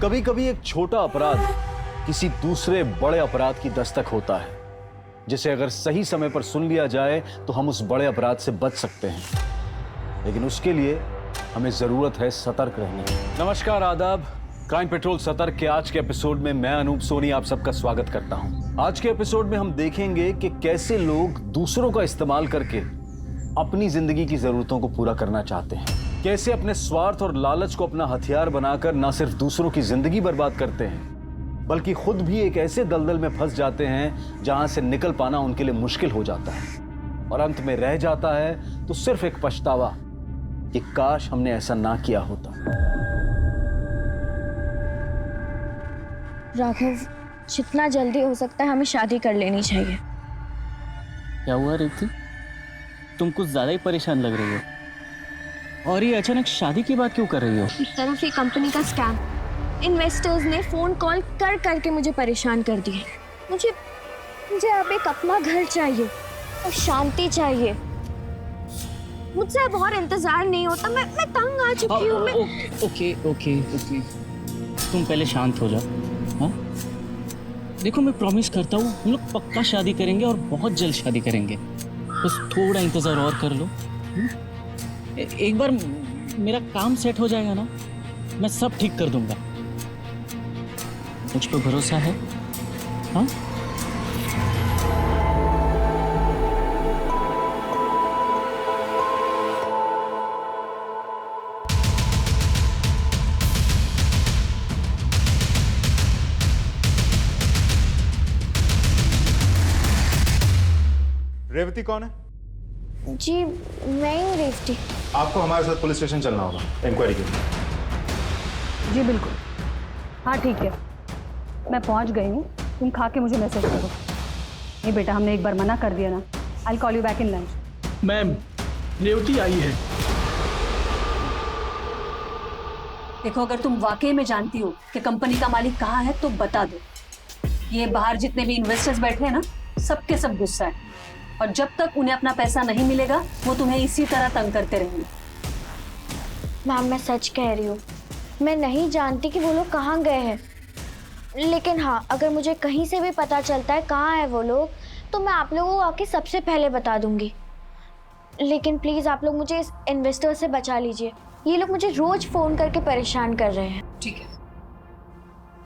कभी कभी एक छोटा अपराध किसी दूसरे बड़े अपराध की दस्तक होता है, जिसे अगर सही समय पर सुन लिया जाए तो हम उस बड़े अपराध से बच सकते हैं। लेकिन उसके लिए हमें जरूरत है सतर्क रहने की। नमस्कार, आदाब। क्राइम पेट्रोल सतर्क के आज के एपिसोड में मैं अनूप सोनी आप सबका स्वागत करता हूं। आज के एपिसोड में हम देखेंगे कि कैसे लोग दूसरों का इस्तेमाल करके अपनी जिंदगी की जरूरतों को पूरा करना चाहते हैं, कैसे अपने स्वार्थ और लालच को अपना हथियार बनाकर न सिर्फ दूसरों की जिंदगी बर्बाद करते हैं, बल्कि खुद भी एक ऐसे दलदल में फंस जाते हैं जहां से निकल पाना उनके लिए मुश्किल हो जाता है। और अंत में रह जाता है तो सिर्फ एक पछतावा कि काश हमने ऐसा ना किया होता। राघव, जितना जल्दी हो सकता है हमें शादी कर लेनी चाहिए। क्या हुआ रेवती? तुम कुछ ज्यादा ही परेशान लग रही हो। और ये अचानक शादी की बात क्यों कर रही हो? एक तरफ ये कंपनी का स्कैम, इन्वेस्टर्स ने फोन कॉल कर करके मुझे परेशान कर दिए। मुझे अब एक अपना घर चाहिए और शांति चाहिए। मुझसे अब और इंतजार नहीं होता। मैं तंग आ चुकी हूँ। ओके। तुम पहले शांत हो जाओ। हाँ? देखो, मैं प्रॉमिस करता हूँ हम लोग पक्का शादी करेंगे और बहुत जल्द शादी करेंगे। बस थोड़ा इंतजार और कर लो। एक बार मेरा काम सेट हो जाएगा ना, मैं सब ठीक कर दूंगा। मुझ पर भरोसा है? हाँ? रेवती कौन है? जी, मैं हूँ रेवती। आपको हमारे साथ पुलिस स्टेशन चलना होगा इंक्वायरी के लिए। जी बिल्कुल। हाँ ठीक है, मैं पहुंच गई हूँ। तुम खा के मुझे मैसेज करो। नहीं बेटा, हमने एक बार मना कर दिया ना। I call you back in lunch. Ma'am, Revathi आई है। देखो, अगर तुम वाकई में जानती हो कि कंपनी का मालिक कहाँ है तो बता दो। ये बाहर जितने भी इन्वेस्टर्स बैठे हैं ना, सबके सब गुस्सा है। और जब तक उन्हें अपना पैसा नहीं मिलेगा वो तुम्हें इसी तरह तंग करते रहेंगे। मैम, मैं सच कह रही हूँ। मैं नहीं जानती कि वो लोग कहाँ गए हैं। लेकिन हाँ, अगर मुझे कहीं से भी पता चलता है कहाँ है वो लोग, तो मैं आप लोगों को आके सबसे पहले बता दूंगी। लेकिन प्लीज़ आप लोग मुझे इस इन्वेस्टर से बचा लीजिए। ये लोग मुझे रोज फ़ोन करके परेशान कर रहे हैं। ठीक है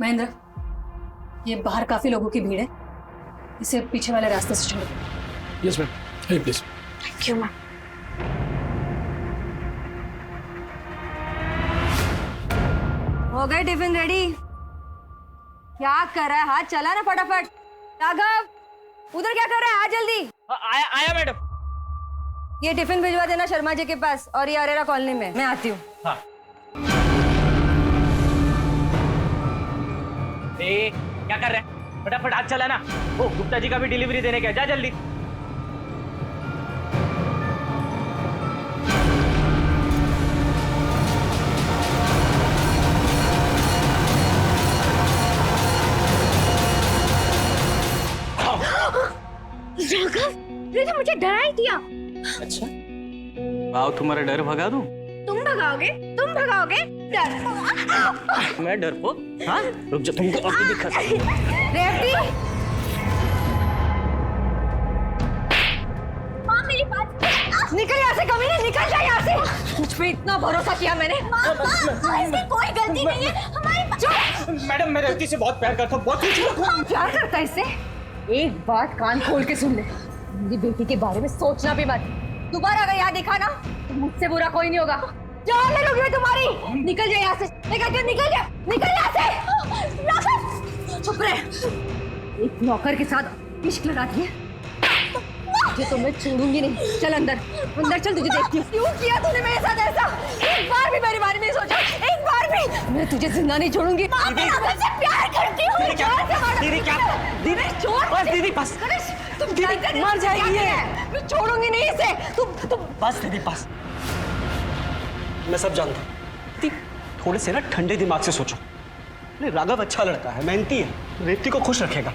महेंद्र, ये बाहर काफी लोगों की भीड़ है, इसे पीछे वाले रास्ते से छोड़ दो। Yes ma'am, hey, please. Thank you ma'am. हो गए टिफिन रेडी? क्या कर रहा है? हाथ चला ना फटाफट। राघव, उधर क्या कर रहा है? आ जल्दी। आया मैडम। ये टिफिन भिजवा देना शर्मा जी के पास, और ये अरेरा कॉलोनी में। मैं आती हूँ। हाँ। क्या कर रहे हैं? फटाफट हाथ चला ना। ओ, गुप्ता जी का भी डिलीवरी देने का, जा जल्दी। राघव, तुमने मुझे डरा ही दिया। अच्छा, आओ तुम्हारा डर भगा दूं? तुम भगाओगे? तुम भगाओगे? डर। मैं डरपोक? हाँ? रुक जा, तुमको अभी दिखाता हूं। रेवती, माँ मेरी बात। निकल यहाँ से कमीने, निकल जा यहाँ से। मुझ पे इतना भरोसा किया मैंने। माँ, इसकी कोई गलती नहीं है। हमारी मैडम, मैं रेवती से बहुत प्यार करता हूँ, बहुत प्यार करता है इससे? एक बात कान खोल के सुन ले, मेरी बेटी के बारे में सोचना भी मत। दोबारा अगर याद दिखा ना तो मुझसे बुरा कोई नहीं होगा। जान ले लूंगी मैं तुम्हारी। निकल जा यहाँ से। मैं कहती हूँ निकल जा, निकल यहाँ से। राघव, चुप रहे। एक नौकर के साथ इश्क लगा दिए, तुझे तो मैं छोड़ूंगी नहीं। चल अंदर, अंदर चल, तुझे देखती हूँ। क्यों किया तूने मेरे साथ ऐसा? एक बार भी मेरे बारे में सोचा? एक बार भी? मैं तुझे जिंदा नहीं छोड़ूंगी। मैं तुझसे प्यार करती हूँ। दीदी क्या? दीदी छोड़। बस दीदी, बस। तुम मर जाएगी ये। मैं छोड़ूंगी नहीं इसे। तुम बस दीदी, बस। मैं सब जानता हूँ। दीदी, थोड़े से ना ठंडे दिमाग से सोचो। राघव अच्छा लड़का है, मेहनती है, रेवती को खुश रखेगा।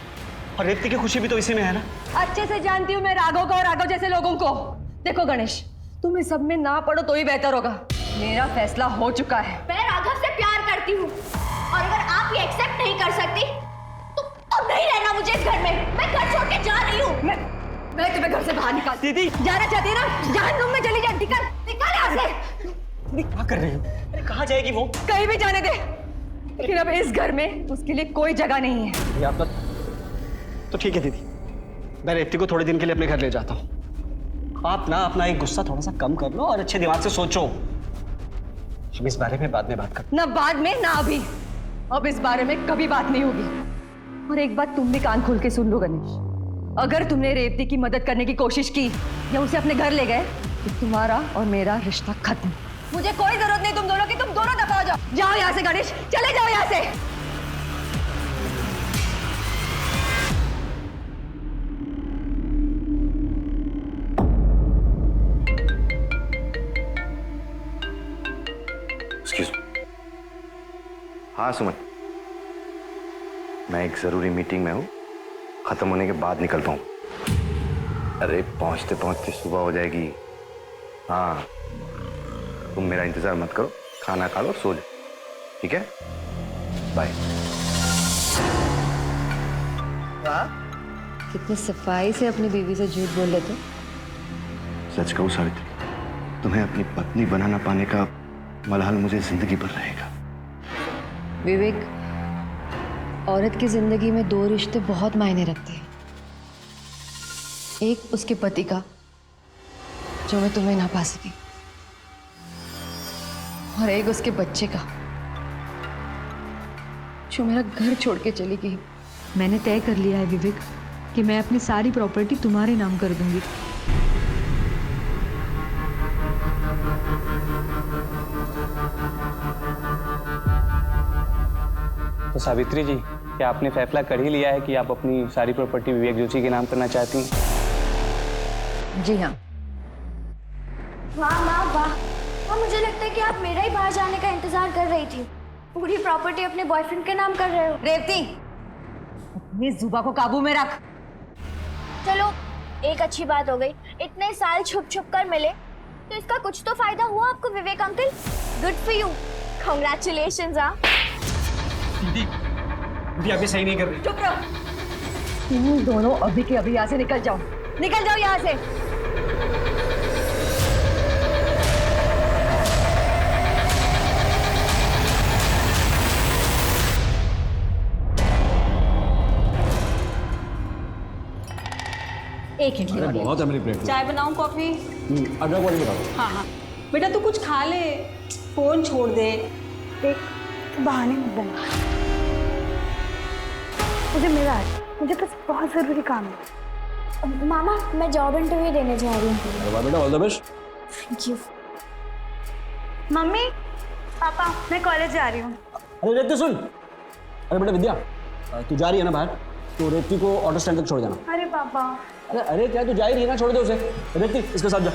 और रेवती की खुशी भी तो इसी में है ना। अच्छे से जानती हूँ मैं राघव को और राघव जैसे लोगों को। देखो गणेश, तुम इस सब में ना पड़ो तो ही बेहतर होगा। मेरा फैसला हो चुका है। मैं राघव से प्यार करती हूँ और अगर आप आप ये एक्सेप्ट नहीं कर सकती तो नहीं रहना मुझे इस घर में। मैं घर छोड़ के जा रही हूँ। मैं तुम्हें घर से बाहर निकाल दीदी। जाना चाहती है ना, जहन्नुम में चली जा। निकल निकल यहाँ से। दीदी क्या कर रही हो? अरे कहाँ जाएगी वो? कहीं भी जाने दे, लेकिन अब इस घर में उसके लिए कोई जगह नहीं है। ये आपका तो ठीक है दीदी, मैं रेवती को थोड़े दिन के लिए अपने घर ले जाता हूँ। आप ना अपना एक गुस्सा थोड़ा सा कम कर लो और अच्छे दिमाग से सोचो। हम इस बारे में बाद में बात करते ना बाद में ना अभी। अब इस बारे में कभी बात नहीं होगी। और एक बात तुम भी कान खोल के सुन लो गणेश, अगर तुमने रेवती की मदद करने की कोशिश की या उसे अपने घर ले गए तो तुम्हारा और मेरा रिश्ता खत्म। मुझे कोई जरूरत नहीं तुम दोनों की, तुम दोनों दफा हो जाओ। जाओ यहाँ से गणेश, चले जाओ यहाँ से। एक्सक्यूज। हाँ सुमन, मैं एक जरूरी मीटिंग में हूँ, खत्म होने के बाद निकल पाऊँ। अरे पहुँचते पहुँचते सुबह हो जाएगी। हाँ तुम मेरा इंतजार मत करो, खाना खा लो और सो जाओ, ठीक है? बाय। कितनी सफाई से अपनी बीवी से झूठ बोल लेते। सच कहूँ सावित्री, तुम्हें अपनी पत्नी बना ना पाने का मलहल मुझे जिंदगी भर रहेगा। विवेक, औरत की जिंदगी में दो रिश्ते बहुत मायने रखते हैं। एक उसके पति का, जो मैं तुम्हें ना पा सकी, और एक उसके बच्चे का, जो मेरा घर छोड़ के चली गई। मैंने तय कर लिया है विवेक कि मैं अपनी सारी प्रॉपर्टी तुम्हारे नाम कर दूंगी। तो सावित्री जी, क्या आपने फैसला कर ही लिया है कि आप अपनी सारी प्रॉपर्टी विवेक जोशी के नाम करना चाहती हैं? जी हाँ। वाह वाह वाह, और मुझे लगता है कि आप मेरा ही बाहर जाने का इंतजार कर रही थी। पूरी प्रॉपर्टी अपने बॉयफ्रेंड के नाम कर रहे हो। रेवती, अपनी जुबा को काबू में रख। चलो एक अच्छी बात हो गई, इतने साल छुप छुप कर मिले तो इसका कुछ तो फायदा हुआ आपको Vivek uncle. Good for you, congratulations. दीदी आप ये सही नहीं कर रही। चुप रहो। तुम दोनों अभी के अभी यहाँ से निकल जाओ, निकल जाओ यहाँ से। एक इडली और बहुत है मेरी प्लेट में। चाय बनाऊं, कॉफी? अदरक वाली बताओ। हाँ हाँ बेटा, तू कुछ खा ले, फोन छोड़ दे। देख, बहाने मत बना, मुझे मिला है, मुझे बस बहुत जरूरी काम है। मामा, मैं जॉब इंटरव्यू देने जा रही हूँ। अरे बेटा, all the best. Thank you. Mummy, पापा, मैं कॉलेज जा रही हूँ। अरे रेवती सुन। अरे बेटा विद्या, तू जा रही है ना बाहर, तो रेवती को ऑटो स्टैंड तक छोड़ जाना। अरे पापा। अरे क्या तू जा ही रही है ना, छोड़ दे उसे। रेवती इसके साथ जा।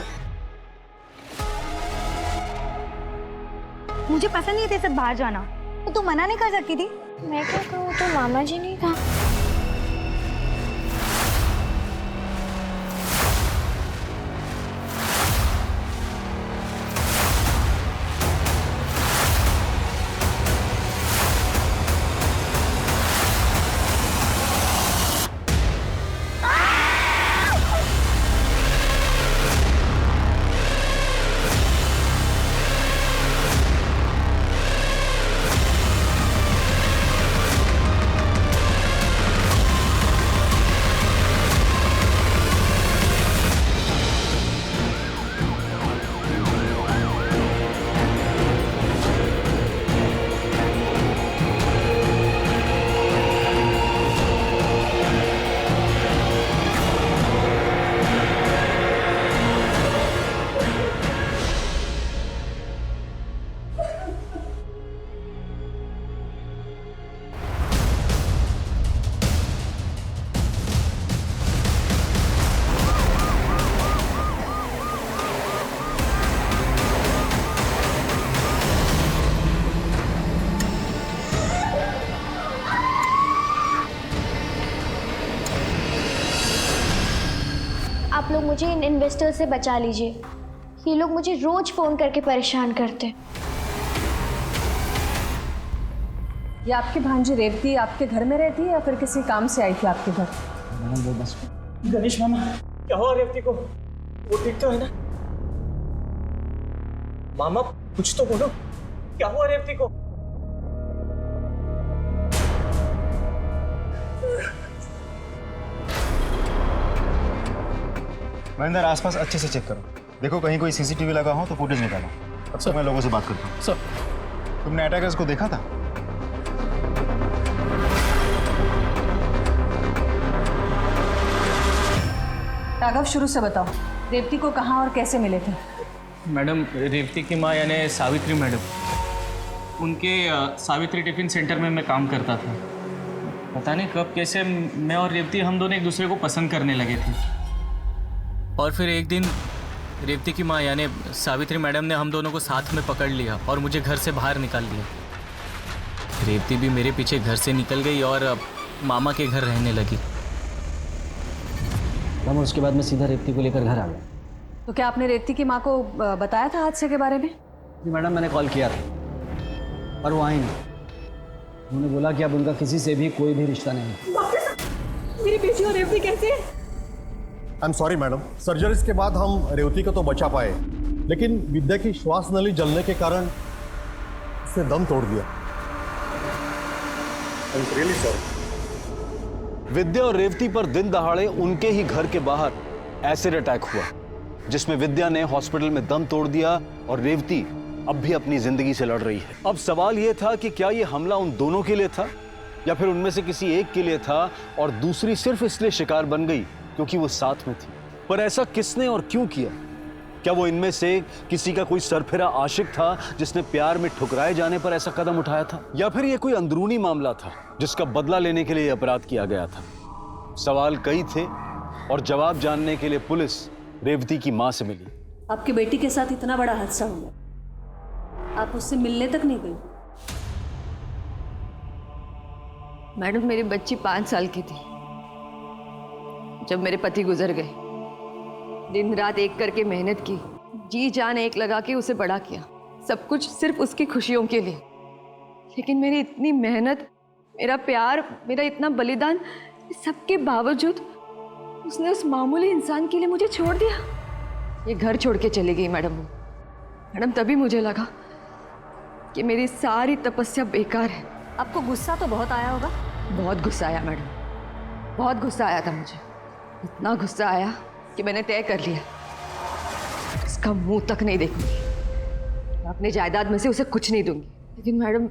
मुझे पसंद नहीं थे सब बाहर जाना, तो तू मना नहीं कर सकती थी। मैं क्या करूँ, तो मामा जी नहीं था। आप लोग मुझे इन इन्वेस्टर से बचा लीजिए, ये लोग मुझे रोज फोन करके परेशान करते। ये आपकी भांजी रेवती आपके घर में रहती है या फिर किसी काम से आई थी आपके घर? मैडम वो बस गणेश मामा, क्या हुआ रेवती को? वो ठीक तो है ना? मामा कुछ तो बोलो, क्या हुआ रेवती को? महेंद्र, आसपास अच्छे से चेक करो, देखो कहीं कोई सीसीटीवी लगा हो तो फुटेज निकालो। अब तक मैं लोगों से बात करता हूँ। सर, तुमने अटैकर्स को देखा था? राघव, शुरू से बताओ, रेवती को कहाँ और कैसे मिले थे? मैडम रेवती की माँ यानी सावित्री मैडम, उनके सावित्री टिफिन सेंटर में मैं काम करता था। पता नहीं कब कैसे मैं और रेवती हम दोनों एक दूसरे को पसंद करने लगे थे। और फिर एक दिन रेवती की माँ यानी सावित्री मैडम ने हम दोनों को साथ में पकड़ लिया और मुझे घर से बाहर निकाल दिया। रेवती भी मेरे पीछे घर से निकल गई और मामा के घर रहने लगी। और उसके बाद मैं सीधा रेवती को लेकर घर आ गया। तो क्या आपने रेवती की माँ को बताया था हादसे के बारे में? जी मैडम, मैंने कॉल किया था पर वो आई नहीं। उन्होंने बोला कि अब उनका किसी से भी कोई भी रिश्ता नहीं। मेरी बेटी और रेवती कैसे? I am sorry madam, surgeries के बाद हम रेवती को तो बचा पाए, लेकिन विद्या की श्वास नली जलने के कारण उसने दम तोड़ दिया। I am really sorry. Vidya और रेवती पर दिन दहाड़े उनके ही घर के बाहर एसिड अटैक हुआ, जिसमें विद्या ने हॉस्पिटल में दम तोड़ दिया और रेवती अब भी अपनी जिंदगी से लड़ रही है। अब सवाल यह था कि क्या यह हमला उन दोनों के लिए था या फिर उनमें से किसी एक के लिए था और दूसरी सिर्फ इसलिए शिकार बन गई क्योंकि वो साथ में थी। पर ऐसा किसने और क्यों किया? क्या वो इनमें से किसी का कोई सरफिरा आशिक था जिसने प्यार में ठुकराए जाने पर ऐसा कदम उठाया था, या फिर यह कोई अंदरूनी मामला था जिसका बदला लेने के लिए अपराध किया गया था? सवाल कई थे और जवाब जानने के लिए पुलिस रेवती की मां से मिली। आपकी बेटी के साथ इतना बड़ा हादसा हुआ, आप उससे मिलने तक नहीं गई? मैडम, मेरी बच्ची 5 साल की थी जब मेरे पति गुजर गए। दिन रात एक करके मेहनत की, जी जान एक लगा के उसे बड़ा किया, सब कुछ सिर्फ उसकी खुशियों के लिए। लेकिन मेरी इतनी मेहनत, मेरा प्यार, मेरा इतना बलिदान, सबके बावजूद उसने उस मामूली इंसान के लिए मुझे छोड़ दिया। ये घर छोड़ के चली गई मैडम, तभी मुझे लगा कि मेरी सारी तपस्या बेकार है। आपको गुस्सा तो बहुत आया होगा? बहुत गुस्सा आया मैडम, बहुत गुस्सा आया था मुझे। इतना गुस्सा आया कि मैंने तय कर लिया इसका मुंह तक नहीं देखूंगी, अपने जायदाद में से उसे कुछ नहीं दूंगी। लेकिन मैडम,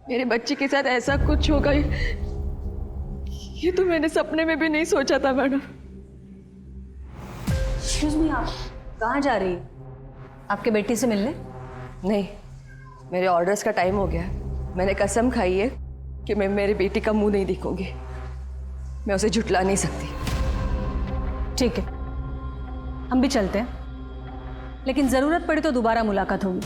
मेरे बच्चे के साथ ऐसा कुछ होगा ये तो मैंने सपने में भी नहीं सोचा था मैडम। एक्सक्यूज मी, आप कहाँ जा रही है? आपके बेटी से मिलने? नहीं, मेरे ऑर्डर्स का टाइम हो गया है। मैंने कसम खाई है कि मैं मेरी बेटी का मुंह नहीं दिखाऊंगी। मैं उसे झुठला नहीं सकती। ठीक है, हम भी चलते हैं, लेकिन जरूरत पड़ी तो दोबारा मुलाकात होगी।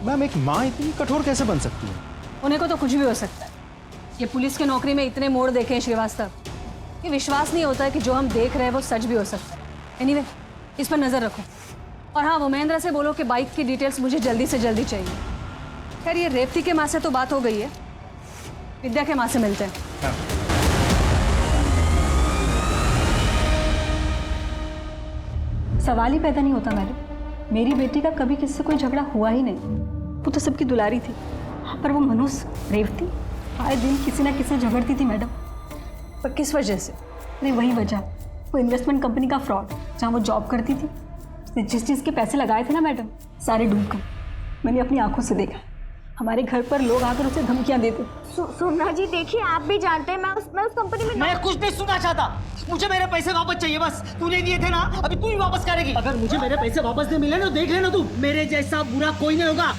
मैम, एक माँ इतनी कठोर कैसे बन सकती है? उन्हें को तो कुछ भी हो सकता है। ये पुलिस की नौकरी में इतने मोड़ देखे हैं श्रीवास्तव, ये विश्वास नहीं होता है कि जो हम देख रहे हैं वो सच भी हो सकता है। एनीवे, इस पर नजर रखो। और हाँ, वो महेंद्र से बोलो कि बाइक की डिटेल्स मुझे जल्दी से जल्दी चाहिए। खैर, ये रेवती के माँ से तो बात हो गई है, विद्या के माँ से मिलते हैं। सवाल ही पैदा नहीं होता मैडम, मेरी बेटी का कभी किसी से कोई झगड़ा हुआ ही नहीं। वो तो सबकी दुलारी थी। पर वो मनुष्य रेवती आए दिन किसी ना किसी से झगड़ती थी मैडम। पर किस वजह से? नहीं, वही वजह, वो इन्वेस्टमेंट कंपनी का फ्रॉड, जहाँ वो जॉब करती थी। उसने जिस चीज़ के पैसे लगाए थे ना मैडम, सारे डूब गए। मैंने अपनी आंखों से देखा। हमारे घर पर लोग आकर उसे धमकियां देते। सोना जी, देखिए, आप भी जानते हैं मैं उस कंपनी में मैं कुछ नहीं सुनना चाहता। मुझे मेरे पैसे वापस चाहिए बस। तूने दिए थे ना, अभी तू ही वापस करेगी। अगर मुझे मेरे पैसे वापस नहीं मिले ना, देख लेना तू, मेरे जैसा बुरा कोई नहीं होगा।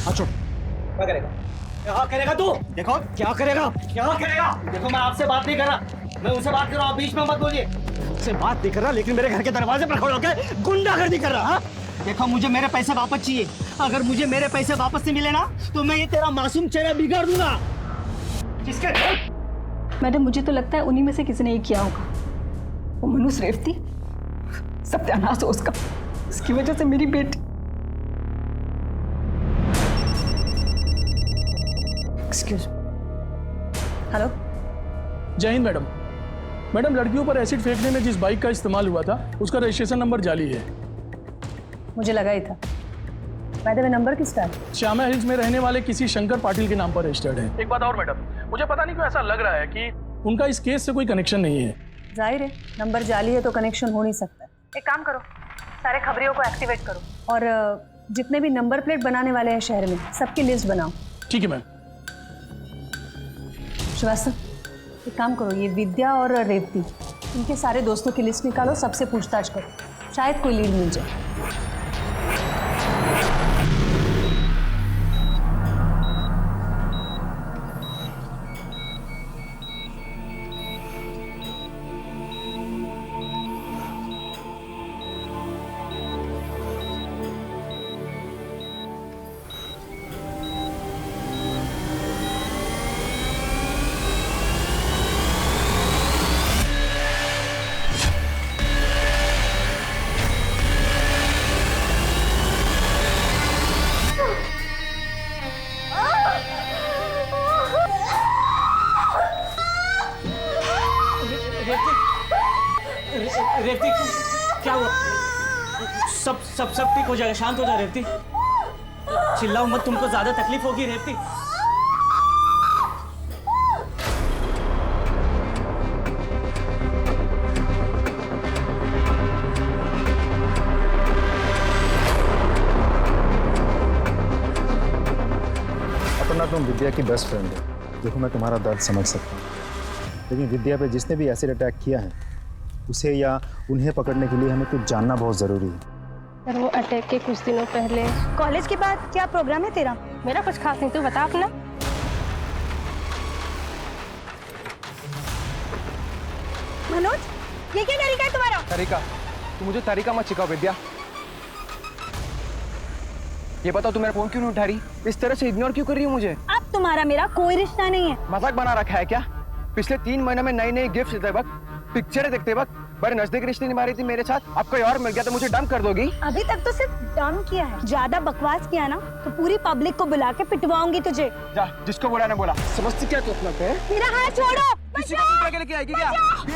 अच्छा, क्या करेगा? क्या करेगा तू? देखो क्या करेगा, क्या करेगा? देखो, मैं आपसे बात नहीं कर रहा, मैं उनसे बात कर रहा हूँ। बीच में मत बोलिए। से बात नहीं कर रहा, लेकिन मेरे घर के दरवाजे पर खड़ा होकर गुंडागर्दी कर रहा। देखो, मुझे मेरे पैसे वापस चाहिए। अगर मुझे मेरे पैसे वापस नहीं मिले ना, तो मैं ये तेरा मासूम चेहरा बिगाड़ दूंगा। किसके? मैडम, मुझे तो लगता है उन्हीं में से किसी ने ये किया होगा। वो मनुष्य रेवती, सत्यानाश हो उसका। उसकी वजह से मेरी बेटी। एक्सक्यूज। हेलो। जय हिंद मैडम। मैडम, लड़कियों पर एसिड फेंकने में जिस बाइक का इस्तेमाल हुआ था उसका रजिस्ट्रेशन नंबर जाली है। मुझे लगा ही था। वैसे नंबर किसका है? श्यामा हिल्स में रहने वाले किसी शंकर पाटिल के नाम पर रजिस्टर्ड है। एक बात और मैडम, मुझे पता नहीं क्यों ऐसा लग रहा है कि उनका इस केस से कोई कनेक्शन नहीं है। जाहिर है, नंबर जाली है तो कनेक्शन हो नहीं सकता। एक काम करो, सारे खबरियों को एक्टिवेट करो और जितने भी नंबर प्लेट बनाने वाले हैं शहर में सबकी लिस्ट बनाओ। ठीक है मैम। श्रीवास्तव, एक काम करो, ये विद्या और रेवती, इनके सारे दोस्तों की लिस्ट निकालो, सबसे पूछताछ करो, शायद कोई लीड मिल जाए। रेवती, क्या हुआ? सब ठीक हो जाएगा, शांत हो जा रेवती। चिल्लाओ मत, तुमको ज्यादा तकलीफ होगी रेवती। अपना तुम विद्या की बेस्ट फ्रेंड हो, देखो मैं तुम्हारा दर्द समझ सकता हूँ, लेकिन विद्या पे जिसने भी एसिड अटैक किया है उसे या उन्हें पकड़ने के लिए हमें कुछ जानना बहुत जरूरी है। सर, वो अटैक के कुछ दिनों पहले। कॉलेज के बाद क्या प्रोग्राम है तेरा? मेरा कुछ खास नहीं, तू बता अपना। मनोज, ये क्या तरीका है तुम्हारा? तरीका? तू मुझे तरीका मत सिखाओ विद्या। ये बताओ, तू मेरा फोन क्यों नहीं उठा रही? इस तरह से इग्नोर क्यों कर रही है मुझे? अब तुम्हारा मेरा कोई रिश्ता नहीं है। मजाक बना रखा है क्या? पिछले 3 महीने में नई गिफ्ट देते वक्त, पिक्चरें देखते वक्त बड़े नजदीक रिश्ते निभा रही थी मेरे साथ, अब कोई और मिल गया तो मुझे डंप कर दोगी? अभी तक तो सिर्फ डम किया है, ज्यादा बकवास किया ना तो पूरी पब्लिक को बुला के पिटवाऊंगी तुझे। जा, जिसको बुलाना बोला। समझती क्या तू अपना पे? मेरा हाथ छोड़ो। किसी को पकड़ के लेके आएगी क्या?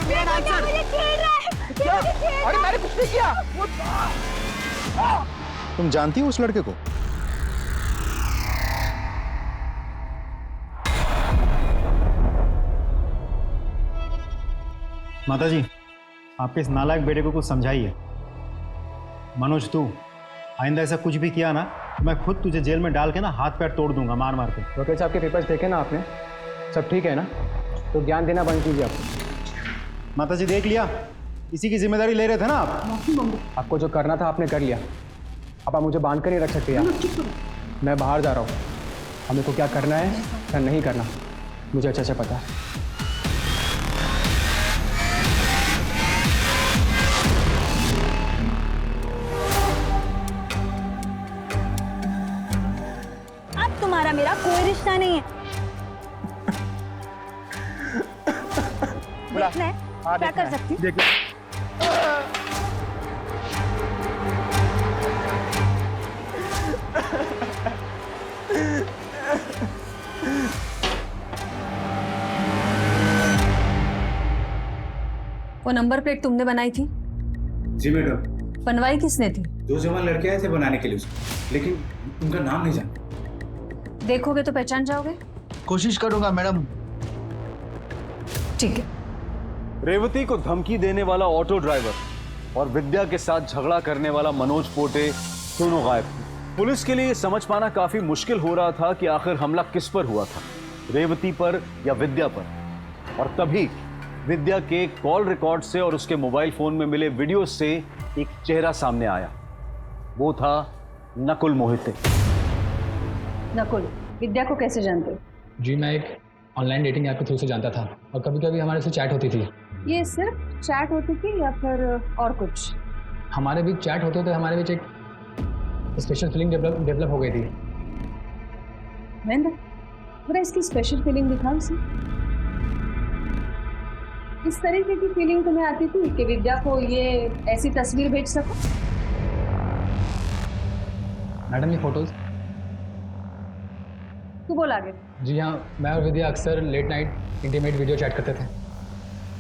मेरा आंसर। क्या? अरे मैंने कुछ नहीं किया। तुम जानती हो उस लड़के को? माताजी, आपके इस नालायक बेटे को कुछ समझाइए। मनोज, तू आइंदा ऐसा कुछ भी किया ना तो मैं खुद तुझे जेल में डाल के ना हाथ पैर तोड़ दूंगा, मार मार के। वकील साहब के पेपर्स देखे ना आपने? सब ठीक है ना? तो ज्ञान देना बंद कीजिए आप। माताजी देख लिया, इसी की जिम्मेदारी ले रहे थे ना आप। आपको जो करना था आपने कर लिया, अब आप मुझे बांध कर नहीं रख सकते यार। मैं बाहर जा रहा हूँ, हमें को क्या करना है क्या नहीं करना मुझे अच्छे से पता है। तुम्हारा मेरा कोई रिश्ता नहीं है। देखना है क्या कर सकती हूँ? वो नंबर प्लेट तुमने बनाई थी? जी मैडम। बनवाई किसने थी? 2 जवान लड़के आए थे बनाने के लिए उसको, लेकिन उनका नाम नहीं जानता। देखोगे तो पहचान जाओगे? कोशिश करूंगा मैडम। ठीक है। रेवती को धमकी देने वाला ऑटो ड्राइवर और विद्या के साथ झगड़ा करने वाला मनोज पोटे दोनों गायब थे। पुलिस के लिए समझ पाना काफी मुश्किल हो रहा था कि आखिर हमला किस पर हुआ था, रेवती पर या विद्या पर। और तभी विद्या के कॉल रिकॉर्ड से और उसके मोबाइल फोन में मिले वीडियो से एक चेहरा सामने आया। वो था नकुल मोहिते। नकुल, विद्या को कैसे जानते हो? जी, मैं एक ऑनलाइन डेटिंग ऐप के थ्रू से जानता था और कभी कभी हमारे से चैट होती थी। ये सिर्फ चैट होती थी या फिर और कुछ? हमारे बीच चैट होते थे, हमारे बीच एक स्पेशल फीलिंग डेवलप हो गई थी। महेंद्र, थोड़ा इसकी स्पेशल फीलिंग दिखाओ इसे। इस तरीके की फीलिंग तुम्हें आती थी कि विद्या को ये ऐसी तस्वीर भेज सको? मैडम ये फोटोज। तू बोल आगे। जी हाँ, मैं और विद्या अक्सर late night intimate video chat करते थे,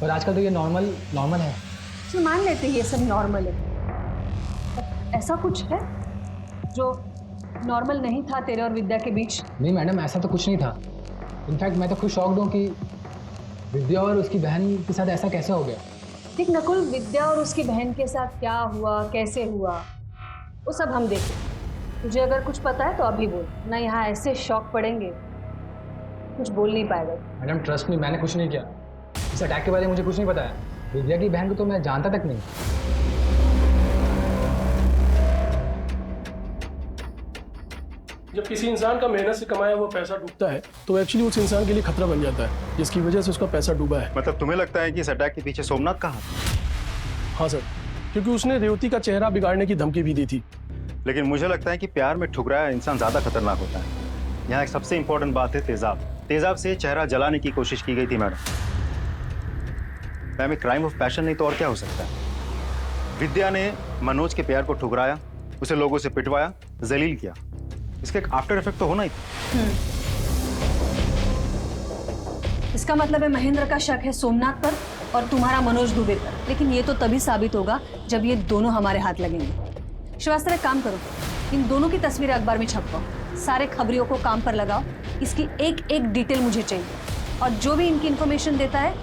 पर आजकल तो ये नॉर्मल है। चल मान लेते हैं ये सब नॉर्मल है। ऐसा कुछ है जो नॉर्मल नहीं था तेरे और विद्या के बीच? नहीं मैडम, ऐसा तो कुछ नहीं था। इनफैक्ट मैं तो खुद शॉक्ड हूँ कि विद्या और उसकी बहन के साथ ऐसा कैसे हो गया। देख नकुल, विद्या और उसकी बहन के साथ क्या हुआ, कैसे हुआ, वो सब हम देखें। तुझे अगर कुछ पता है तो अभी बोल, ना यहाँ ऐसे शॉक पड़ेंगे, कुछ बोल नहीं पाएगा। मैडम ट्रस्ट मी, मैंने कुछ नहीं किया। इस अटैक के बारे में मुझे कुछ नहीं बताया। विद्या की बहन को तो मैं जानता तक नहीं। जब किसी इंसान का मेहनत से कमाया हुआ पैसा डूबता है तो एक्चुअली उस इंसान के लिए खतरा बन जाता है, जिसकी वजह से उसका पैसा डूबा है। मतलब तुम्हें लगता है कि इस अटैक के पीछे सोमनाथ का हाथ? हाँ सर, क्योंकि उसने रेवती का चेहरा बिगाड़ने की धमकी भी दी थी। लेकिन मुझे लगता है कि प्यार में ठुकराया इंसान ज्यादा खतरनाक होता है। यहाँ एक सबसे इंपॉर्टेंट बात है तेजाब। तेजाब से चेहरा जलाने की कोशिश की गई थी मैडम। मैम, एक क्राइम ऑफ पैशन नहीं तो और क्या हो सकता है? विद्या ने मनोज के प्यार को ठुकराया, उसे लोगों से पिटवाया, जलील किया। इसका एक आफ्टर इफेक्ट तो होना ही था। इसका मतलब है महेंद्र का शक है सोमनाथ पर और तुम्हारा मनोज दुबे पर। लेकिन ये तो तभी साबित होगा जब ये दोनों हमारे हाथ लगेंगे। श्रीवास्तव, एक काम करो, इन दोनों की तस्वीरें अखबार में छपवाओ, सारे खबरियों को काम पर लगाओ। इसकी एक एक डिटेल मुझे चाहिए और जो भी इनकी इन्फॉर्मेशन देता है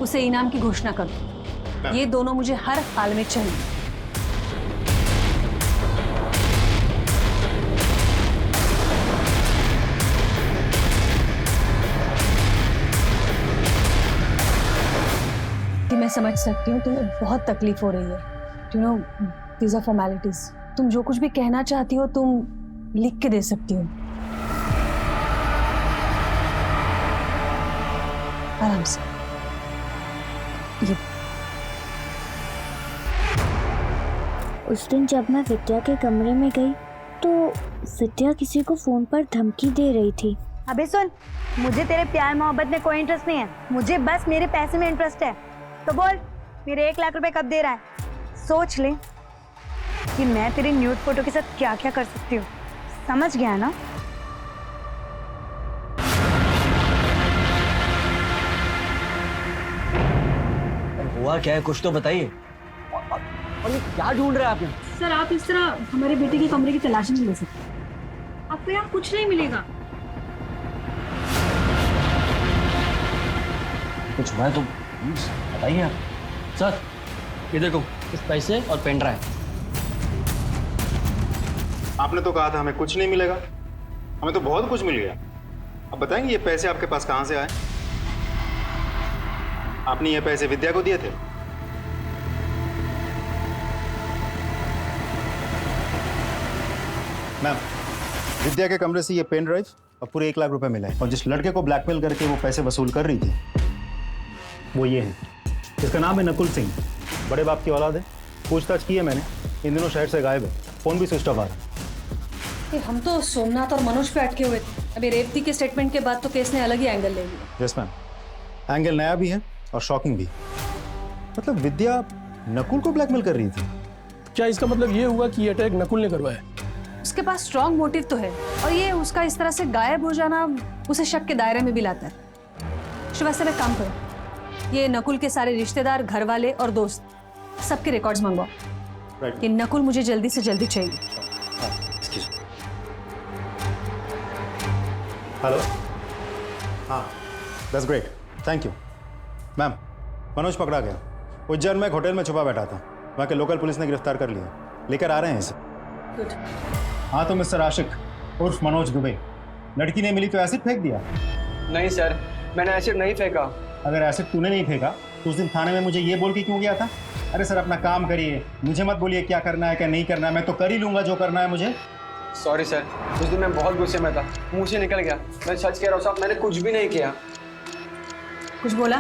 उसे इनाम की घोषणा करो। ये दोनों मुझे हर हाल में चाहिए। मैं समझ सकती हूँ तुम्हें बहुत तकलीफ हो रही है। You know, these are formalities. तुम जो कुछ भी कहना चाहती हो तुम लिख के दे सकती हो, आराम से। ये उस दिन जब मैं विद्या के कमरे में गई तो विद्या किसी को फोन पर धमकी दे रही थी। अबे सुन, मुझे तेरे प्यार मोहब्बत में कोई इंटरेस्ट नहीं है, मुझे बस मेरे पैसे में इंटरेस्ट है। तो बोल, मेरे 1 लाख रुपए कब दे रहा है? सोच ले कि मैं तेरी न्यूड फोटो के साथ क्या क्या कर सकती हूँ। समझ गया ना? हुआ क्या है, कुछ तो बताइए। और ये क्या ढूंढ रहे हैं आप यहाँ? सर, आप इस तरह हमारे बेटे के कमरे की तलाशी नहीं ले सकते। आपको यहाँ कुछ नहीं मिलेगा। कुछ हुआ है तो बताइए आप। सर, ये देखो, कुछ पैसे और पेन ड्राइव। आपने तो कहा था हमें कुछ नहीं मिलेगा, हमें तो बहुत कुछ मिल गया। अब बताएंगे ये पैसे आपके पास कहां से आए? आपने ये पैसे विद्या को दिए थे? मैम, विद्या के कमरे से ये पेन ड्राइव और पूरे 1 लाख रुपए मिले हैं। और जिस लड़के को ब्लैकमेल करके वो पैसे वसूल कर रही थी वो ये है। इसका नाम है नकुल सिंह, बड़े बाप की औलाद है। पूछताछ की है मैंने, इन दिनों शहर से गायब है, फोन भी स्विच ऑफ आ रहा है। हम तो सोमनाथ और मनोज पे अटके हुए थे। अभी रेवती के स्टेटमेंट के बाद तो केस ने अलग ही एंगल ले लिया। यस मैम, एंगल नया भी है और शॉकिंग भी। मतलब विद्या नकुल को ब्लैकमेल कर रही थी। क्या इसका मतलब ये हुआ कि ये अटैक नकुल ने करवाया? उसके पास स्ट्रॉन्ग मोटिव तो है और ये उसका इस तरह से गायब हो जाना उसे शक के दायरे में भी लाता है। श्रीवास्तव, एक काम करो, ये नकुल के सारे रिश्तेदार, घर वाले और दोस्त सबके रिकॉर्ड्स मंगवाओ। ये नकुल मुझे जल्दी से जल्दी चाहिए। हेलो, हाँ, that's great, thank you. Ma'am, Manoj पकड़ा गया। उज्जैन में एक होटल में छुपा बैठा था, वहाँ के लोकल पुलिस ने गिरफ्तार कर लिया, लेकर आ रहे हैं इसे। गुड। हाँ तो मिस्टर आशिक उर्फ मनोज दुबे, लड़की ने मिली तो एसिड फेंक दिया? नहीं सर, मैंने एसिड नहीं फेंका। अगर एसिड तूने नहीं फेंका तो उस दिन थाने में मुझे ये बोल के क्यों गया था? अरे सर, अपना काम करिए, मुझे मत बोलिए क्या करना है क्या नहीं करना है। मैं तो कर ही लूंगा जो करना है मुझे। सॉरी सर, उस दिन मैं बहुत गुस्से में था, मुंह से निकल गया। मैं सच कह रहा हूँ साहब, मैंने कुछ भी नहीं किया। कुछ बोला?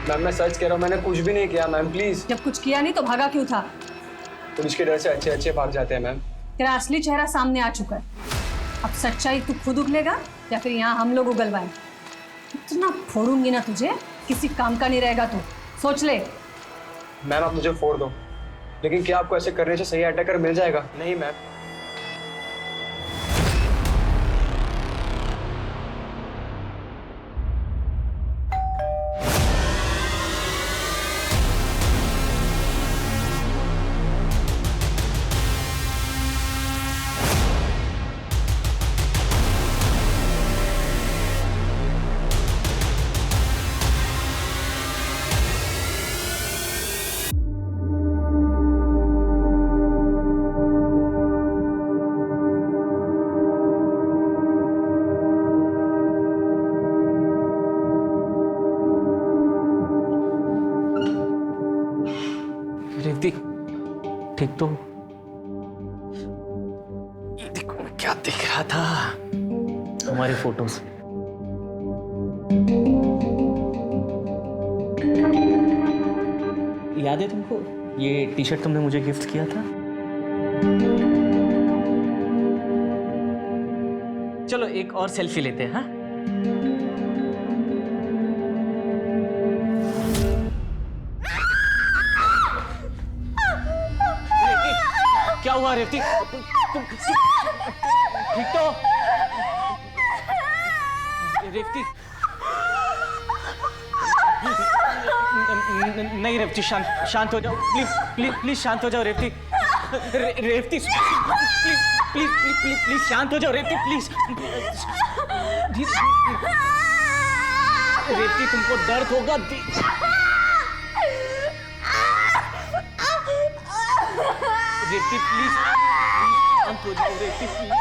मैम, मैं सच कह रहा हूँ, मैंने कुछ भी नहीं किया मैम, प्लीज। जब कुछ किया नहीं तो भागा क्यों था? पुलिस के डर से अच्छे अच्छे भाग जाते हैं मैम। तेरा असली चेहरा सामने आ चुका है। अब सच्चाई तू खुद उगलेगा या फिर यहाँ हम लोग उगलवाएं? इतना फोड़ूंगी ना तुझे, किसी काम का नहीं रहेगा तू, सोच ले। मैम, आप मुझे फोड़ दो, लेकिन क्या आपको ऐसे करने से सही अटैकर मिल जाएगा? नहीं मैम। रेवती ठीक तो? ये देखो मैं क्या देख रहा था हमारे फोटोज। याद है तुमको ये टी शर्ट तुमने मुझे गिफ्ट किया था? चलो एक और सेल्फी लेते हैं। हाँ क्या हुआ रेवती? तुम ठीक तो? रेवती नहीं रेवती, शांत हो जाओ प्लीज प्लीज प्लीज शांत हो जाओ Revati. Revati please please please please शांत हो जाओ रेवती प्लीज। रेवती तुमको दर्द होगा। रेवती प्लीज शांत हो जाओ रेवती प्लीज।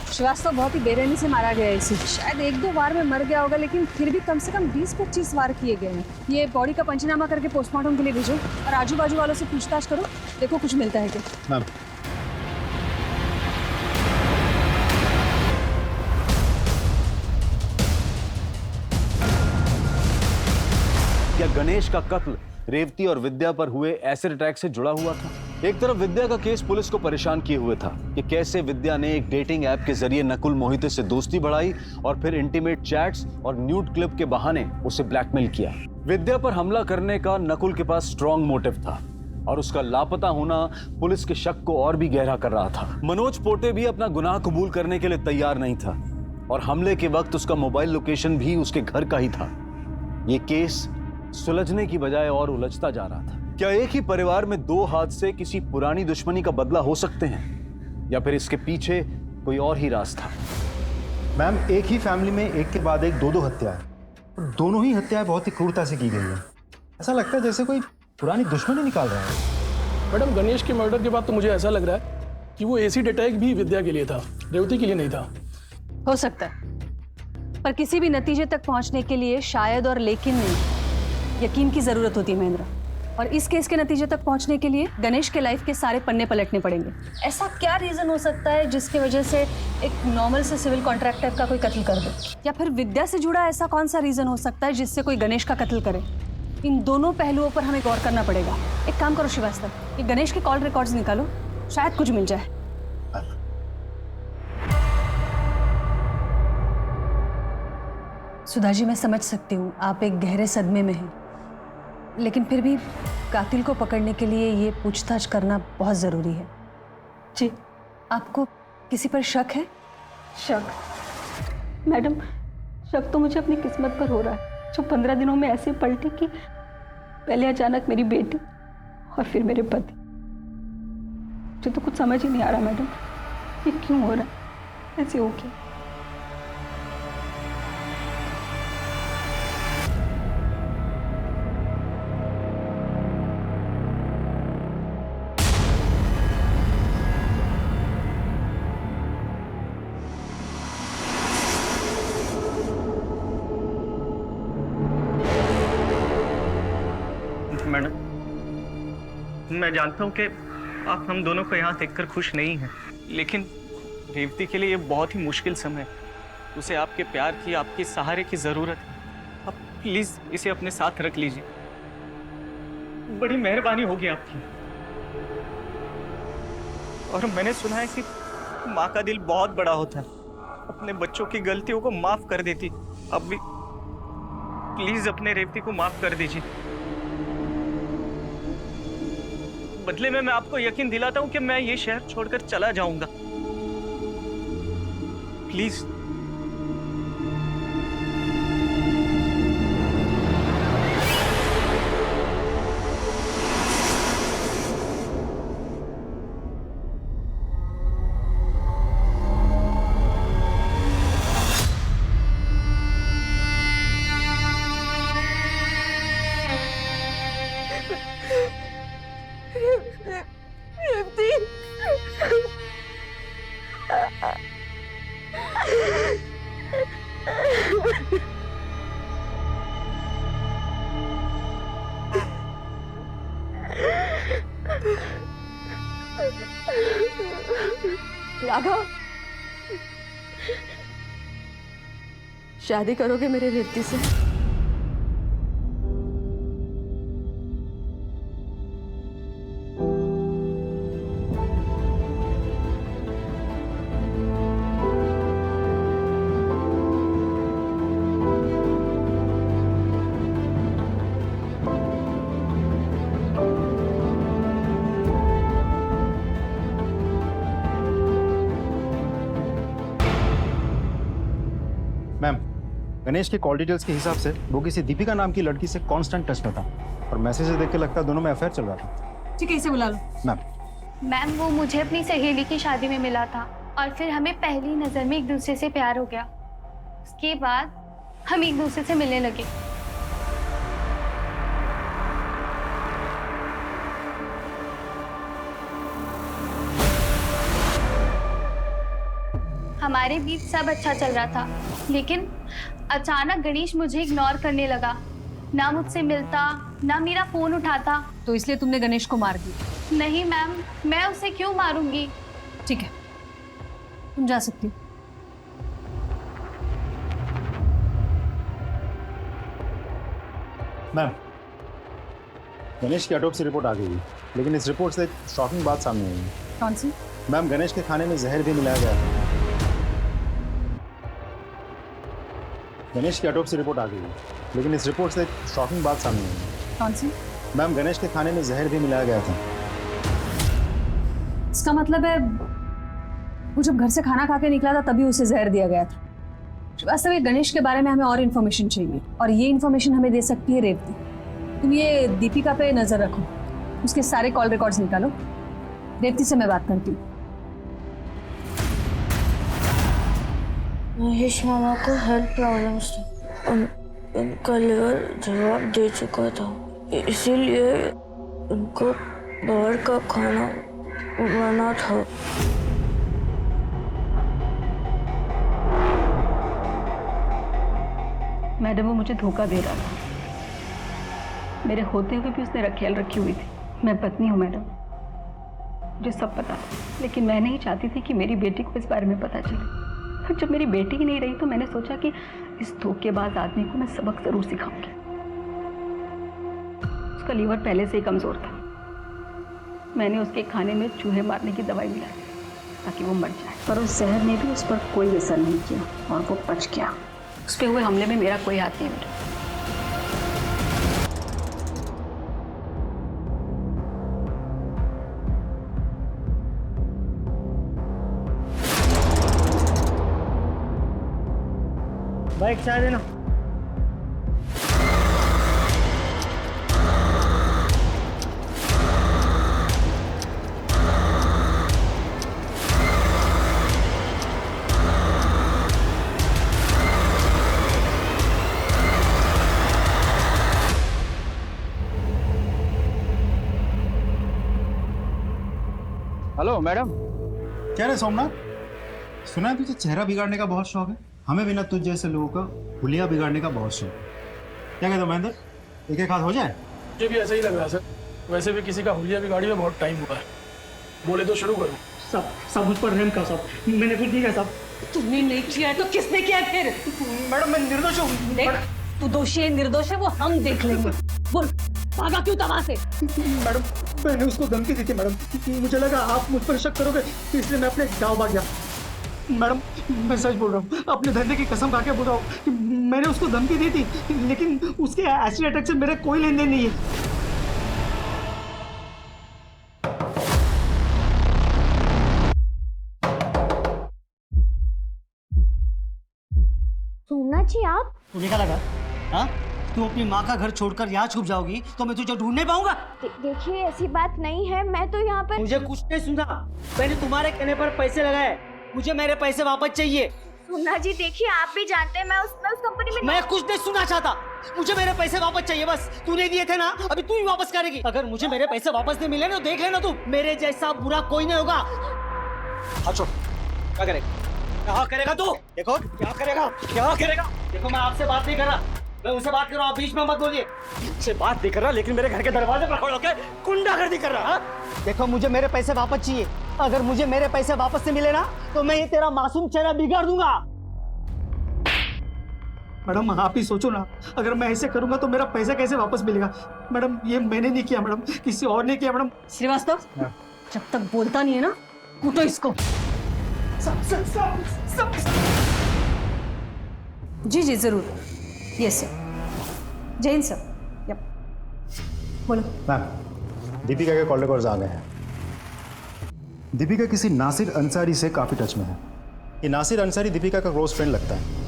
श्रीवास्तव बहुत ही बेरहमी से मारा गया है इसे। शायद 1-2 बार में मर गया होगा, लेकिन फिर भी कम से कम 20-25 वार किए गए हैं। ये बॉडी का पंचनामा करके पोस्टमार्टम के लिए भेजो और आजू बाजू वालों से पूछताछ करो, देखो कुछ मिलता है क्या। मैम क्या गणेश का कत्ल रेवती और विद्या पर हुए एसिड अटैक से जुड़ा हुआ था? एक तरफ विद्या का केस पुलिस को परेशान किए हुए था कि कैसे विद्या ने एक डेटिंग ऐप के जरिए नकुल मोहिते से दोस्ती बढ़ाई और फिर इंटीमेट चैट्स और न्यूड क्लिप के बहाने उसे ब्लैकमेल किया। विद्या पर हमला करने का नकुल के पास स्ट्रॉन्ग मोटिव था और उसका लापता होना पुलिस के शक को और भी गहरा कर रहा था। मनोज पोटे भी अपना गुनाह कबूल करने के लिए तैयार नहीं था और हमले के वक्त उसका मोबाइल लोकेशन भी उसके घर का ही था। ये केस सुलझने की बजाय और उलझता जा रहा था। क्या एक ही परिवार में 2 हाथ से किसी पुरानी दुश्मनी का बदला हो सकते हैं या फिर इसके पीछे कोई और ही राज था? मैम एक ही फैमिली में एक के बाद एक 2 हत्याएं, और दोनों ही हत्याएं बहुत ही क्रूरता से की गई हैं। ऐसा लगता है जैसे कोई पुरानी दुश्मनी निकाल रहा है। मैडम गणेश के मर्डर के बाद तो मुझे ऐसा लग रहा है कि वो एसिड अटैक भी विद्या के लिए था, रेवती के लिए नहीं था। हो सकता है, पर किसी भी नतीजे तक पहुंचने के लिए शायद और लेकिन नहीं, यकीन की जरूरत होती है महेंद्र। और इस केस के नतीजे तक पहुंचने के लिए गणेश के लाइफ के सारे पन्ने पलटने पड़ेंगे। ऐसा क्या रीजन हो सकता है जिसकी वजह से एक नॉर्मल से सिविल कॉन्ट्रैक्टर का कोई कत्ल कर दे, या फिर विद्या से जुड़ा ऐसा कौन सा रीजन हो सकता है जिससे कोई गणेश का कत्ल करे? इन दोनों पहलुओं पर हमें गौर करना पड़ेगा। एक काम करो श्रीवास्तव, ये गणेश के कॉल रिकॉर्ड्स निकालो, शायद कुछ मिल जाए। सुधा जी, मैं समझ सकती हूँ आप एक गहरे सदमे में हैं, लेकिन फिर भी कातिल को पकड़ने के लिए ये पूछताछ करना बहुत ज़रूरी है। जी, आपको किसी पर शक है? शक? मैडम, शक तो मुझे अपनी किस्मत पर हो रहा है, जो 15 दिनों में ऐसे पलटी कि पहले अचानक मेरी बेटी और फिर मेरे पति। मुझे तो कुछ समझ ही नहीं आ रहा मैडम, ये क्यों हो रहा है, ऐसे हो क्या? मैडम, मैं जानता हूँ कि आप हम दोनों को यहाँ देखकर खुश नहीं हैं, लेकिन रेवती के लिए ये बहुत ही मुश्किल समय है। उसे आपके प्यार की, आपके सहारे की ज़रूरत है। आप प्लीज़ इसे अपने साथ रख लीजिए, बड़ी मेहरबानी होगी आपकी। और मैंने सुना है कि माँ का दिल बहुत बड़ा होता है, अपने बच्चों की गलतियों को माफ़ कर देती। अब भी प्लीज़ अपने रेवती को माफ़ कर दीजिए। बदले में मैं आपको यकीन दिलाता हूं कि मैं ये शहर छोड़कर चला जाऊंगा। प्लीज। राघव, शादी करोगे मेरे रिद्धि से? मैम, गणेश के कॉल डिटेल्स के हिसाब से वो किसी दीपिका नाम की लड़की से कांस्टेंट टच में था और मैसेज देख के लगता है दोनों में अफेयर चल रहा था। ठीक है, इसे बुला लो। मैम, मैम वो मुझे अपनी सहेली की शादी में मिला था और फिर हमें पहली नज़र में एक दूसरे से प्यार हो गया। उसके बाद हम एक दूसरे से मिलने लगे। हमारे बीच सब अच्छा चल रहा था, लेकिन अचानक गणेश मुझे इग्नोर करने लगा। ना मुझसे मिलता, ना मेरा फोन उठाता। तो इसलिए तुमने गणेश को मार दिया? नहीं मैम, मैं उसे क्यों मारूंगी। ठीक है, तुम जा सकती हो। मैम, गणेश की ऑटोप्सी रिपोर्ट आ गई है, लेकिन इस रिपोर्ट से एक शॉकिंग बात सामने आई है। कौन सी? मैम, गणेश के खाने में जहर भी मिलाया गया था। गणेश की ऑटोप्सी रिपोर्ट आ गई है, लेकिन इस रिपोर्ट से एक शॉकिंग बात सामने आई है। कौन सी? मैम, गणेश के खाने में जहर भी मिलाया गया था। इसका मतलब है वो जब घर से खाना खा के निकला था तभी उसे जहर दिया गया था। वास्तव में गणेश के बारे में हमें और इन्फॉर्मेशन चाहिए, और ये इन्फॉर्मेशन हमें दे सकती है रेवती। तुम ये दीपिका पे नजर रखो, उसके सारे कॉल रिकॉर्ड्स निकालो। रेवती से मैं बात करती हूँ। महेश मामा को हेल्थ प्रॉब्लम्स थी, उनका लिवर जवाब दे चुका था, इसीलिए उनको बाहर का खाना बना था। मैडम वो मुझे धोखा दे रहा था। मेरे होते हुए भी उसने ख्याल रखी हुई थी। मैं पत्नी हूँ मैडम, मुझे सब पता था, लेकिन मैं नहीं चाहती थी कि मेरी बेटी को इस बारे में पता चले। और जब मेरी बेटी ही नहीं रही तो मैंने सोचा कि इस धोखेबाज आदमी को मैं सबक जरूर सिखाऊंगी। उसका लीवर पहले से ही कमजोर था। मैंने उसके खाने में चूहे मारने की दवाई मिलाई ताकि वो मर जाए, पर उस जहर ने भी उस पर कोई असर नहीं किया और वो बच गया। उस पे हुए हमले में मेरा कोई हाथ नहीं मैडम। बाइक चाय देना। Hello madam. क्या रे सोमनाथ, सुना है तुझे चेहरा बिगाड़ने का बहुत शौक है। हमें भी ना तुझ जैसे लोगों का हुलिया बिगाड़ने का बहुत शौक है। क्या कहते हो महेंद्र, एक एक हाथ हो जाए? मुझे भी ऐसा ही लग रहा है सर। वैसे भी किसी का हुलिया बिगाड़ी में बहुत टाइम हुआ है। बोले तो शुरू करो। सब मुझ पर रहम का साहब, मैंने कुछ नहीं किया साहब। तुमने नहीं किया है तो किसने किया है फिर? मैडम मैं निर्दोष हूँ। देख, तू दोषी है निर्दोष है वो हम देख लेंगे। बोल, भागा क्यों तबाह से? मैडम मैंने उसको धमकी दी थी मैडम, मुझे लगा आप मुझ पर शक करोगे इसलिए मैं अपने गाँव भाग गया। मैडम मैं सच बोल रहा हूँ, अपने धंधे की कसम खा के बोल रहा हूँ कि मैंने उसको धमकी दी थी, लेकिन उसके एसिड अटैक से मेरे कोई लेन देन नहीं है। सोमनाथ जी आप? तुम्हें क्या लगा? हाँ, तू अपनी माँ का घर छोड़कर यहाँ छुप जाओगी तो मैं तुझे ढूंढ नहीं पाऊंगा। देखिए ऐसी बात नहीं है, मैं तो यहाँ पर। मुझे कुछ नहीं सुना, मैंने तुम्हारे कहने पर पैसे लगाए, मुझे मेरे पैसे वापस चाहिए। सोमनाथ जी देखिए, आप भी जानते हैं मैं उस कंपनी में। मैं कुछ नहीं सुनना चाहता, मुझे मेरे पैसे वापस चाहिए बस। तूने दिए थे ना, अभी तू ही वापस करेगी। अगर मुझे मेरे पैसे वापस नहीं मिले ना, देख लेना तू, मेरे जैसा बुरा कोई नहीं होगा। हाँ छोड़, क्या करेगा? क्या करेगा तू? देखो क्या करेगा, क्या करेगा? देखो मैं आपसे बात नहीं कर रहा, मैं उनसे बात कर रहा हूँ, बीच में मत बोलिए। से बात नहीं कर रहा, लेकिन मेरे घर के दरवाजे पर खड़े होकर गुंडागर्दी कर रहा। देखो मुझे मेरे पैसे वापस चाहिए, अगर मुझे मेरे पैसे वापस से मिले ना तो मैं ये तेरा मासूम चेहरा बिगाड़ दूंगा। मैडम आप ही सोचो ना, अगर मैं ऐसे करूंगा तो मेरा पैसा कैसे वापस मिलेगा? मैडम ये मैंने नहीं किया मैडम, किसी और ने किया मैडम। श्रीवास्तव, जब तक बोलता नहीं है ना, कूटो इसको। जी जी जरूर। Yes sir. Jain sir. Yup. बोलो। मैम, दीपिका के कॉल रिकॉर्ड्स आ गए हैं। दीपिका किसी नासिर अंसारी से काफी टच में है। ये नासिर अंसारी दीपिका का क्लोज फ्रेंड लगता है।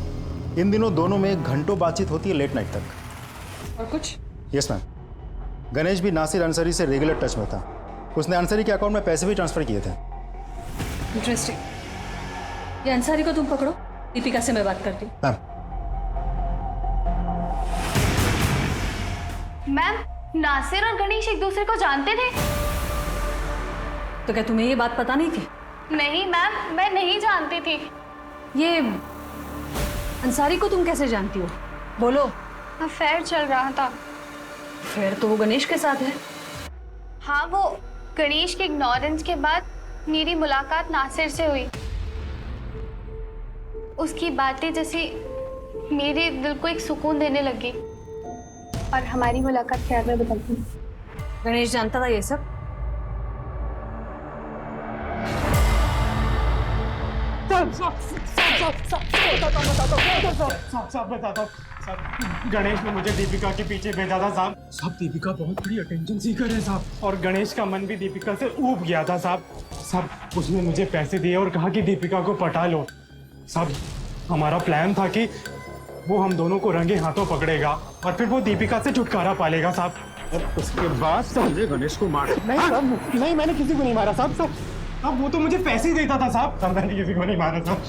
इन दिनों दोनों में घंटों बातचीत होती है, लेट नाइट तक। और कुछ? यस मैम, गणेश भी नासिर अंसारी से रेगुलर टच में था। उसने अंसारी के अकाउंट में पैसे भी ट्रांसफर किए थे। इंटरेस्टिंग। ये अंसारी को तुम पकड़ो, दीपिका से मैं बात करती हूँ। मैम, नासिर और गणेश एक दूसरे को जानते थे? तो क्या तुम्हें ये बात पता नहीं थी? नहीं मैम, मैं नहीं जानती थी। ये अंसारी को तुम कैसे जानती हो? बोलो। अफेयर चल रहा था। फिर तो वो गणेश के साथ है। हाँ, वो गणेश के इग्नोरेंस के बाद मेरी मुलाकात नासिर से हुई। उसकी बातें जैसी मेरे दिल को एक सुकून देने लगी और हमारी मुलाकात ख्याल में बदल गई। गणेश जानता था ये सब? गणेश ने मुझे दीपिका के पीछे भेजा था साहब। साहब दीपिका बहुत बड़ी अटेंशन सीकर है साहब, और गणेश का मन भी दीपिका से ऊब गया था साहब। साहब उसने मुझे पैसे दिए और कहा कि दीपिका को पटा लो। साहब हमारा प्लान था कि वो हम दोनों को रंगे हाथों पकड़ेगा और फिर वो दीपिका से छुटकारा पालेगा साहब। और उसके बाद समझे गणेश को मार। नहीं, मैंने किसी को नहीं मारा साहब। अब वो तो मुझे पैसे ही देता था साहब। मैंने किसी को नहीं मारा साहब,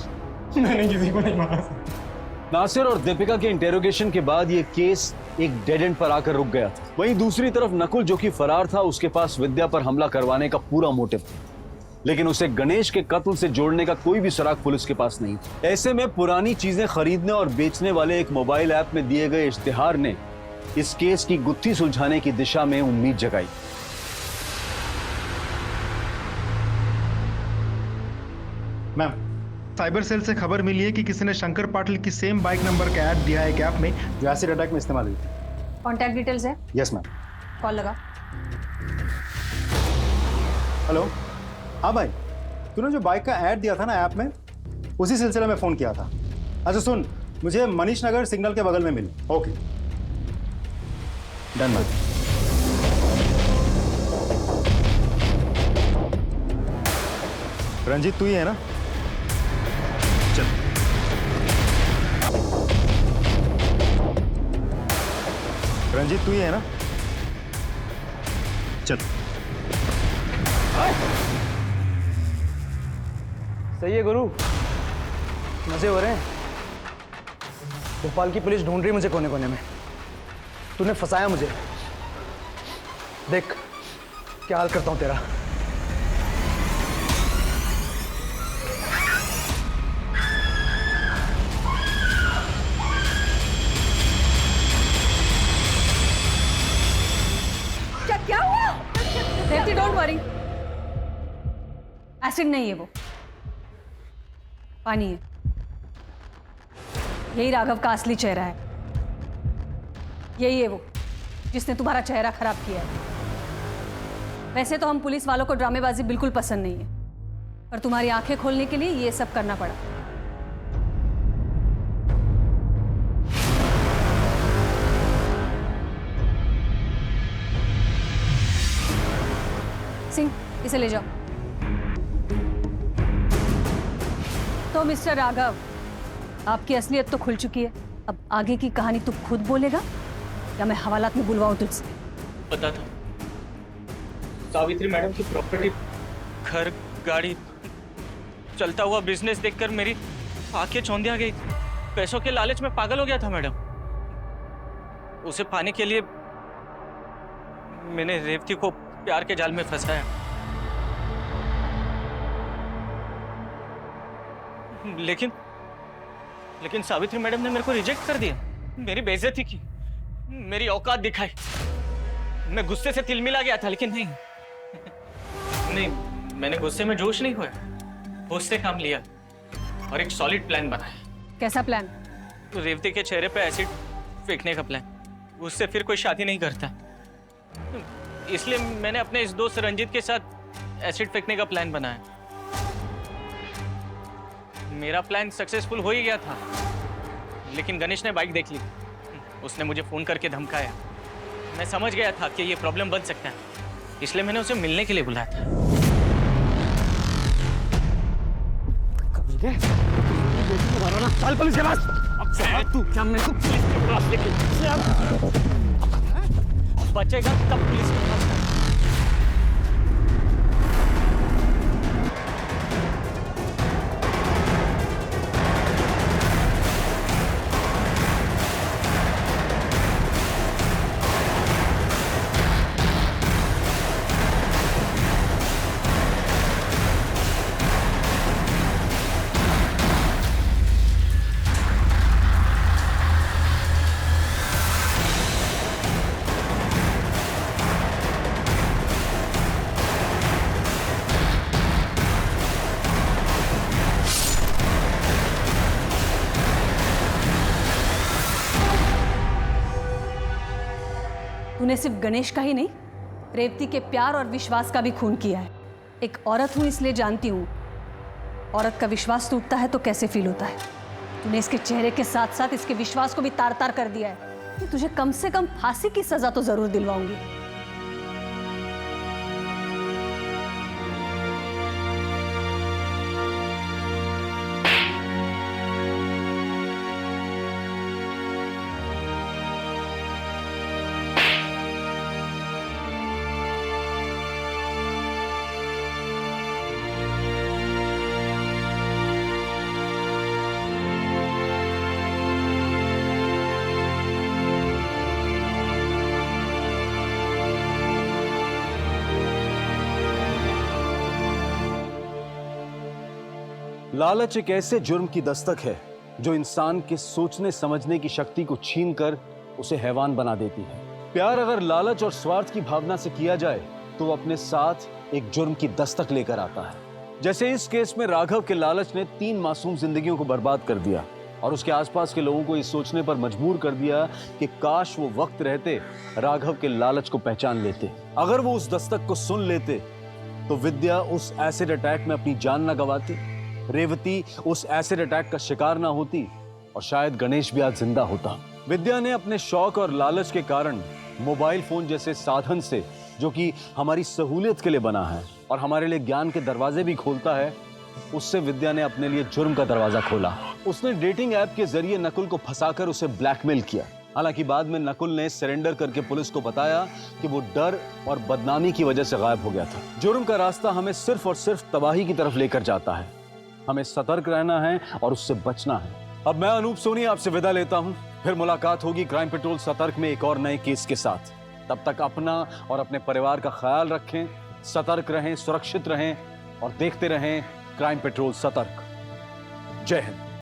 मैंने किसी को नहीं मारा साहब। नासिर और दीपिका के इंटेरोगेशन के बाद ये केस एक डेड एंड पर आकर रुक गया था। वहीं दूसरी तरफ नकुल, जो कि फरार था, उसके पास विद्या पर हमला करवाने का पूरा मोटिव था, लेकिन उसे गणेश के कत्ल से जोड़ने का कोई भी सुराग पुलिस के पास नहीं था। ऐसे में पुरानी चीजें खरीदने और बेचने वाले एक मोबाइल ऐप में दिए गए इश्तिहार ने इस केस की गुत्थी सुलझाने की दिशा में उम्मीद जगाई। मैम, साइबर सेल से खबर मिली है कि किसी ने शंकर पाटिल की सेम बाइक नंबर का ऐड दिया है एक ऐप में जो एसिड अटैक में इस्तेमाल हुई थी। कॉन्टैक्ट डिटेल्स है? Yes ma'am. कॉल लगा। हेलो। हाँ भाई, तूने जो बाइक का ऐड दिया था ना ऐप में, उसी सिलसिले में फोन किया था। अच्छा सुन, मुझे मनीष नगर सिग्नल के बगल में मिली। Okay done ma'am. रंजीत तू ही है ना? चल। रंजीत तू ही है ना? चल। सही है गुरु, मजे हो रहे हैं। भोपाल की पुलिस ढूंढ रही मुझे कोने कोने में। तूने फंसाया मुझे। देख क्या हाल करता हूं तेरा। क्या हुआ? देवती डोंट वरी, एसिड नहीं है, वो पानी है। यही राघव का असली चेहरा है। यही है वो जिसने तुम्हारा चेहरा खराब किया है। वैसे तो हम पुलिस वालों को ड्रामेबाजी बिल्कुल पसंद नहीं है, पर तुम्हारी आंखें खोलने के लिए ये सब करना पड़ा। सिंह, इसे ले जाओ। तो मिस्टर राघव, आपकी असलियत तो खुल चुकी है। अब आगे की कहानी तू खुद बोलेगा या मैं हवालात में बुलवाऊं तुझसे? पता था सावित्री मैडम की प्रॉपर्टी, घर, गाड़ी, चलता हुआ बिजनेस देखकर मेरी आंखें चौंधिया गई। पैसों के लालच में पागल हो गया था मैडम। उसे पाने के लिए मैंने रेवती को प्यार के जाल में फंसाया। लेकिन सावित्री मैडम ने मेरे को रिजेक्ट कर दिया, मेरी बेइज्जती की, मेरी औकात दिखाई। मैं गुस्से से तिलमिला गया था, लेकिन नहीं, मैंने गुस्से में जोश नहीं हुआ, होश से काम लिया और एक सॉलिड प्लान बनाया। कैसा प्लान? तो रेवती के चेहरे पे एसिड फेंकने का प्लान। उससे फिर कोई शादी नहीं करता, इसलिए मैंने अपने इस दोस्त रंजीत के साथ एसिड फेंकने का प्लान बनाया। मेरा प्लान सक्सेसफुल हो ही गया था, लेकिन गणेश ने बाइक देख ली। उसने मुझे फोन करके धमकाया। मैं समझ गया था कि ये प्रॉब्लम बन सकता है, इसलिए मैंने उसे मिलने के लिए बुलाया था। चल पुलिस के पास। तू क्या मेरे को पुलिस के पास लेके बचेगा तब पुलिस के पास। तूने सिर्फ गणेश का ही नहीं, रेवती के प्यार और विश्वास का भी खून किया है। एक औरत हूं इसलिए जानती हूं औरत का विश्वास टूटता है तो कैसे फील होता है। तूने इसके चेहरे के साथ साथ इसके विश्वास को भी तार तार कर दिया है। कि तुझे कम से कम फांसी की सजा तो जरूर दिलवाऊंगी। लालच एक ऐसे जुर्म की दस्तक है जो इंसान के सोचने समझने की शक्ति को छीनकर उसे हैवान बना देती है। प्यार अगर लालच और स्वार्थ की भावना से किया जाए तो वो अपने साथ एक जुर्म की दस्तक लेकर आता है। जैसे इस केस में राघव के लालच ने 3 मासूम जिंदगियों को बर्बाद कर दिया और उसके आसपास के लोगों को इस सोचने पर मजबूर कर दिया कि काश वो वक्त रहते राघव के लालच को पहचान लेते। अगर वो उस दस्तक को सुन लेते तो विद्या उस एसिड अटैक में अपनी जान न गंवाती, रेवती उस एसिड अटैक का शिकार ना होती और शायद गणेश भी आज जिंदा होता। विद्या ने अपने शौक और लालच के कारण मोबाइल फोन जैसे साधन से, जो कि हमारी सहूलियत के लिए बना है और हमारे लिए ज्ञान के दरवाजे भी खोलता है, उससे विद्या ने अपने लिए जुर्म का दरवाजा खोला। उसने डेटिंग ऐप के जरिए नकुल को फंसाकर उसे ब्लैकमेल किया। हालांकि बाद में नकुल ने सरेंडर करके पुलिस को बताया कि वो डर और बदनामी की वजह से गायब हो गया था। जुर्म का रास्ता हमें सिर्फ और सिर्फ तबाही की तरफ लेकर जाता है। हमें सतर्क रहना है और उससे बचना है। अब मैं अनूप सोनी आपसे विदा लेता हूं। फिर मुलाकात होगी क्राइम पेट्रोल सतर्क में एक और नए केस के साथ। तब तक अपना और अपने परिवार का ख्याल रखें, सतर्क रहें, सुरक्षित रहें और देखते रहें क्राइम पेट्रोल सतर्क। जय हिंद।